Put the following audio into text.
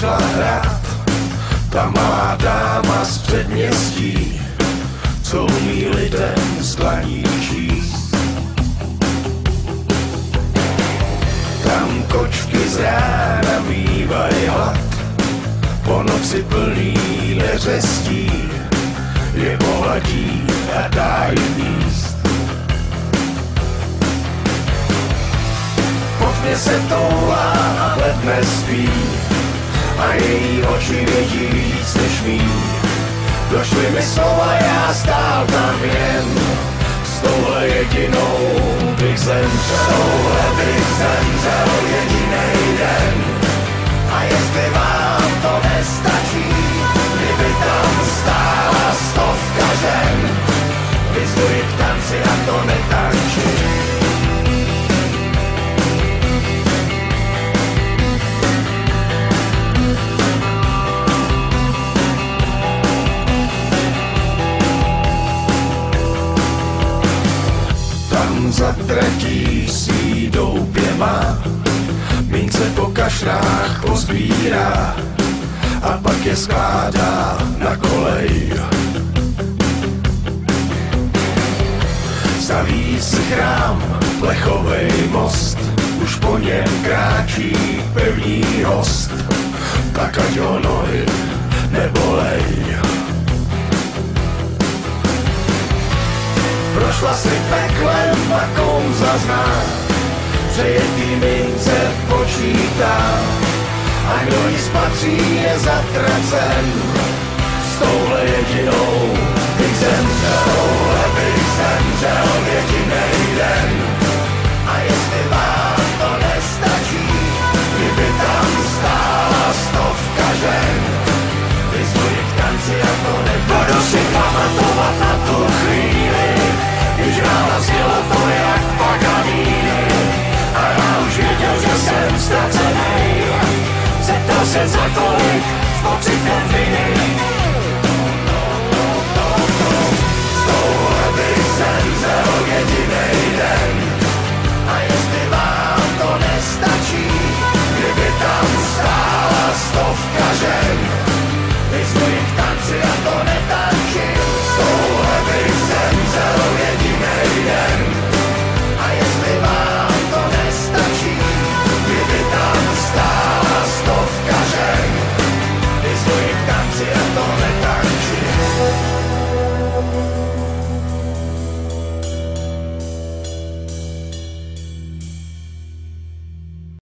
šla hrát, ta malá dáma z předměstí, co umí lidem z dlaní číst. Tam kočky z rána mývají hlad, po noci plný neřestí, je pohladí a dá jim jíst. Po tmě se toulá a hled nespí, a její oči vidí víc než mý. Došly mi slova, já stál tam jen, s touhle jedinou bych zemřel, jedinej den. A jestli vám to nestačí, kdyby tam stála stovka žen, vyzvuji k tanci a to netančí. Za tratí svý doupě má, mince po kašrách pozbírá a pak je skládá na kolej. Staví si chrám, plechovej most, už po něm kráčí první host, tak ať ho nohy nebolej. Prošla si peklem a kouzla zná, přejetý mince počítá, a kdo jí spatří je zatracen. S touhle jedinou bych zemřel, jedinej den. A jestli vám to nestačí, kdyby tam stála stovka žen, vyzvuji k tanci a to nebudu si pamatovat na tu chvíli, když rána zněla to jak Paganini, a já už věděl, že jsem ztracenej. Zeptal se za kolik, s pocitem